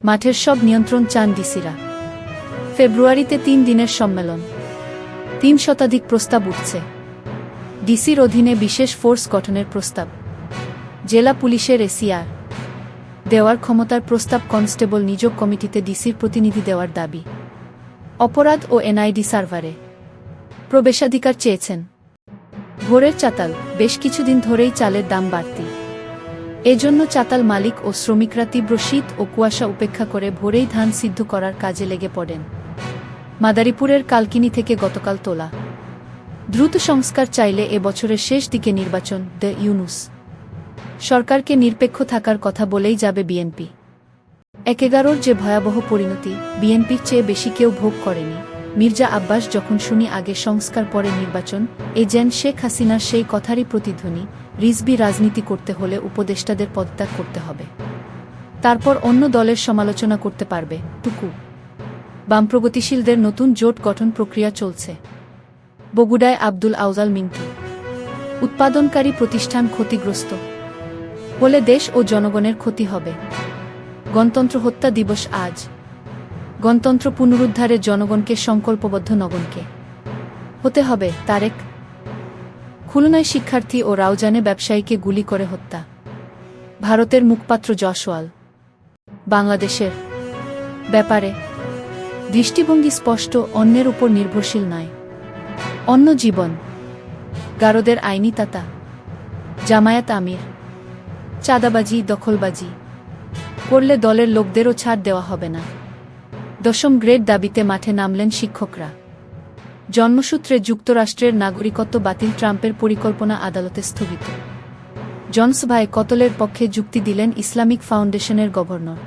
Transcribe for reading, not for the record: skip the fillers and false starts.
মাঠের সব নিয়ন্ত্রণ চান ডিসিরা। ফেব্রুয়ারিতে 3 দিনের সম্মেলন, 3 শতাধিক প্রস্তাব উঠছে। ডিসির অধীনে বিশেষ ফোর্স গঠনের প্রস্তাব, জেলা পুলিশের এসিআর দেওয়ার ক্ষমতার প্রস্তাব, কনস্টেবল নিযোগ কমিটিতে ডিসির প্রতিনিধি দেওয়ার দাবি, অপরাধ ও এনআইডি সার্ভারে প্রবেশাধিকার চেয়েছেন। ভোরের চাতাল, বেশ কিছুদিন ধরেই চালের দাম বাড়তি। এজন্য চাতাল মালিক ও শ্রমিকরা তীব্র শীত ও কুয়াশা উপেক্ষা করে ভোরেই ধান সিদ্ধ করার কাজে লেগে পড়েন। মাদারীপুরের কালকিনি থেকে গতকাল তোলা দ্রুত সংস্কার চাইলে এ বছরের শেষ দিকে নির্বাচন, দ্য ইউনুস সরকারকে নিরপেক্ষ থাকার কথা বলেই যাবে বিএনপি। ১/১১ যে ভয়াবহ পরিণতি বিএনপির চেয়ে বেশি কেউ ভোগ করেনি। মির্জা আব্বাস যখন শুনি আগে সংস্কার পরে নির্বাচন, এ যেন শেখ হাসিনার সেই কথারই প্রতিধ্বনি। রিজভি রাজনীতি করতে হলে উপদেষ্টাদের পদত্যাগ করতে হবে, তারপর অন্য দলের সমালোচনা করতে পারবে টুকু। বামপ্রগতিশীলদের নতুন জোট গঠন প্রক্রিয়া চলছে। বগুড়ায় আব্দুল আউজাল মিন্টু, উৎপাদনকারী প্রতিষ্ঠান ক্ষতিগ্রস্ত হলে দেশ ও জনগণের ক্ষতি হবে। গণতন্ত্র হত্যা দিবস আজ। গণতন্ত্র পুনরুদ্ধারে জনগণকে সংকল্পবদ্ধ নগণকে হতে হবে। তারেক। খুলনায় শিক্ষার্থী ও রাউজানে ব্যবসায়ীকে গুলি করে হত্যা। ভারতের মুখপাত্র জয়সওয়াল বাংলাদেশের ব্যাপারে দৃষ্টিভঙ্গি স্পষ্ট, অন্যের উপর নির্ভরশীল নয়, অন্য জীবন। গারদের আইনি তাতা, জামায়াত আমির। চাঁদাবাজি, দখলবাজি করলে দলের লোকদেরও ছাড় দেওয়া হবে না। 10ম গ্রেড দাবিতে মাঠে নামলেন শিক্ষকরা। জন্মসূত্রে যুক্তরাষ্ট্রের নাগরিকত্ব বাতিল ট্রাম্পের পরিকল্পনা আদালতে স্থগিত। জনসভায় কতলের পক্ষে যুক্তি দিলেন ইসলামিক ফাউন্ডেশনের গভর্নর।